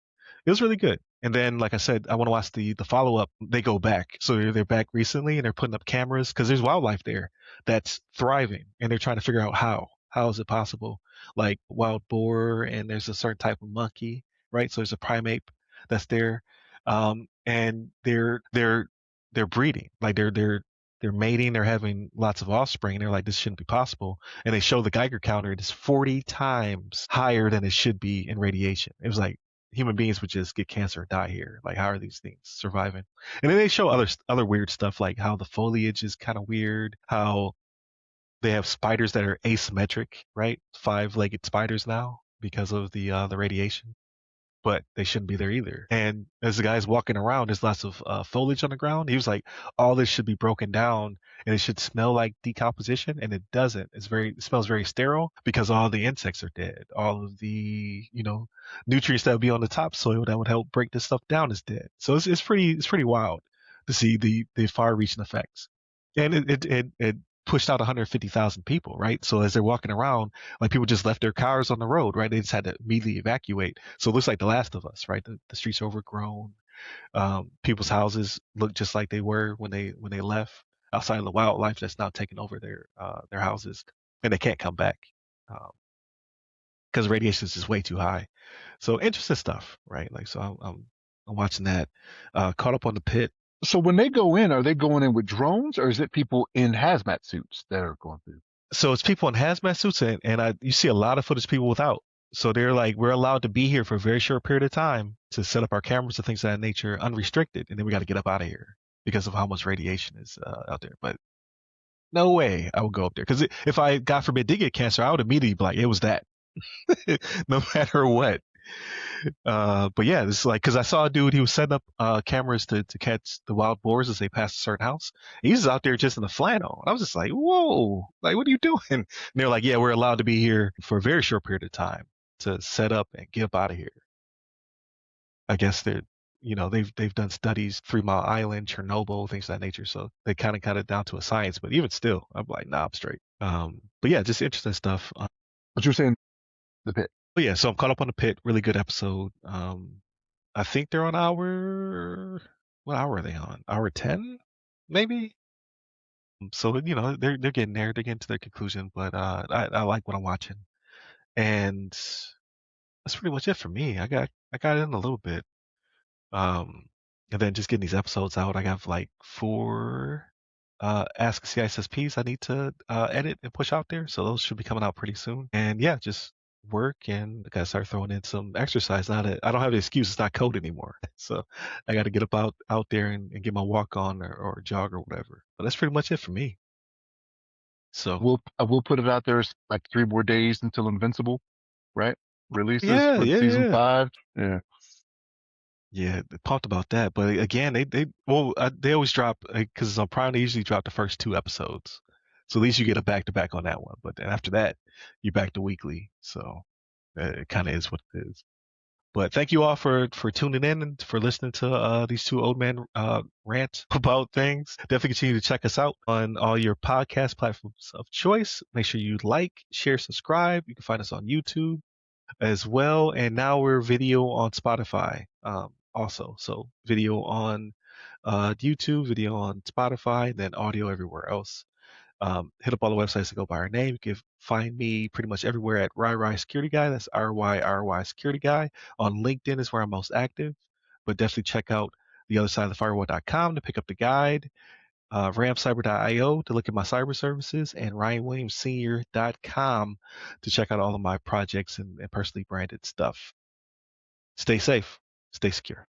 It was really good. And then, like I said, I want to watch the follow up. They go back, so they're back recently, and they're putting up cameras because there's wildlife there that's thriving, and they're trying to figure out how. How is it possible? Like wild boar, and there's a certain type of monkey, right? So there's a primate that's there, and they're breeding, like they're mating, they're having lots of offspring. And they're like, this shouldn't be possible. And they show the Geiger counter; it is 40 times higher than it should be in radiation. It was like human beings would just get cancer and die here. Like, how are these things surviving? And then they show other weird stuff, like how the foliage is kind of weird, how they have spiders that are asymmetric, right? Five-legged spiders now because of the radiation, but they shouldn't be there either. And as the guy's walking around, there's lots of foliage on the ground. He was like, all this should be broken down and it should smell like decomposition, and it doesn't. It smells very sterile because all the insects are dead. All of the, nutrients that would be on the topsoil that would help break this stuff down is dead. So it's pretty wild to see the far-reaching effects. And it pushed out 150,000 people, right? So as they're walking around, like people just left their cars on the road, right? They just had to immediately evacuate. So it looks like The Last of Us, right? The streets are overgrown. People's houses look just like they were when they left. Outside of the wildlife that's now taking over their houses, and they can't come back because radiation is just way too high. So interesting stuff, right? Like so, I'm watching that. Caught up on the pit. So when they go in, are they going in with drones or is it people in hazmat suits that are going through? So it's people in hazmat suits, and you see a lot of footage people without. So they're like, we're allowed to be here for a very short period of time to set up our cameras and things of that nature, unrestricted, and then we got to get up out of here because of how much radiation is out there. But no way I would go up there, because if I, God forbid, did get cancer, I would immediately be like, it was that, no matter what. But yeah, it's like, because I saw a dude, he was setting up cameras to catch the wild boars as they pass a certain house. He's out there just in a flannel. And I was just like, whoa, like, what are you doing? And they're like, yeah, we're allowed to be here for a very short period of time to set up and get up out of here. I guess they've done studies, 3 Mile Island, Chernobyl, things of that nature. So they kind of got it down to a science. But even still, I'm like, nah, I'm straight. But yeah, just interesting stuff. But you're saying the pit. But yeah, so I'm caught up on the pit. Really good episode. I think they're on what hour are they on? Hour 10, maybe. So they're getting there. They're getting to their conclusion. But I like what I'm watching, and that's pretty much it for me. I got in a little bit, um, and then just getting these episodes out. I have like 4 Ask CISSPs I need to edit and push out there, so those should be coming out pretty soon. And yeah, just work and I gotta start throwing in some exercise. Now that I don't have the excuse, it's not cold anymore. So I got to get up out there and get my walk on or jog or whatever. But that's pretty much it for me. So I will put it out there. It's like 3 more days until Invincible, right? Releases yeah, for yeah, season yeah. 5. Yeah. Yeah, they talked about that, but again, they always drop because it's on Prime. They usually drop the first 2 episodes, so at least you get a back to back on that one. But then after that, you're back to weekly. So it kind of is what it is. But thank you all for tuning in and for listening to these two old men rant about things. Definitely continue to check us out on all your podcast platforms of choice. Make sure you like, share, subscribe. You can find us on YouTube as well. And now we're video on Spotify also. So video on YouTube, video on Spotify, then audio everywhere else. Hit up all the websites that go by our name. You can find me pretty much everywhere at RyRy Security Guy. That's RYRY Security Guy. On LinkedIn is where I'm most active, but definitely check out the other side of the firewall.com to pick up the guide, ramcyber.io to look at my cyber services, and ryanwilliamssenior.com to check out all of my projects and personally branded stuff. Stay safe, stay secure.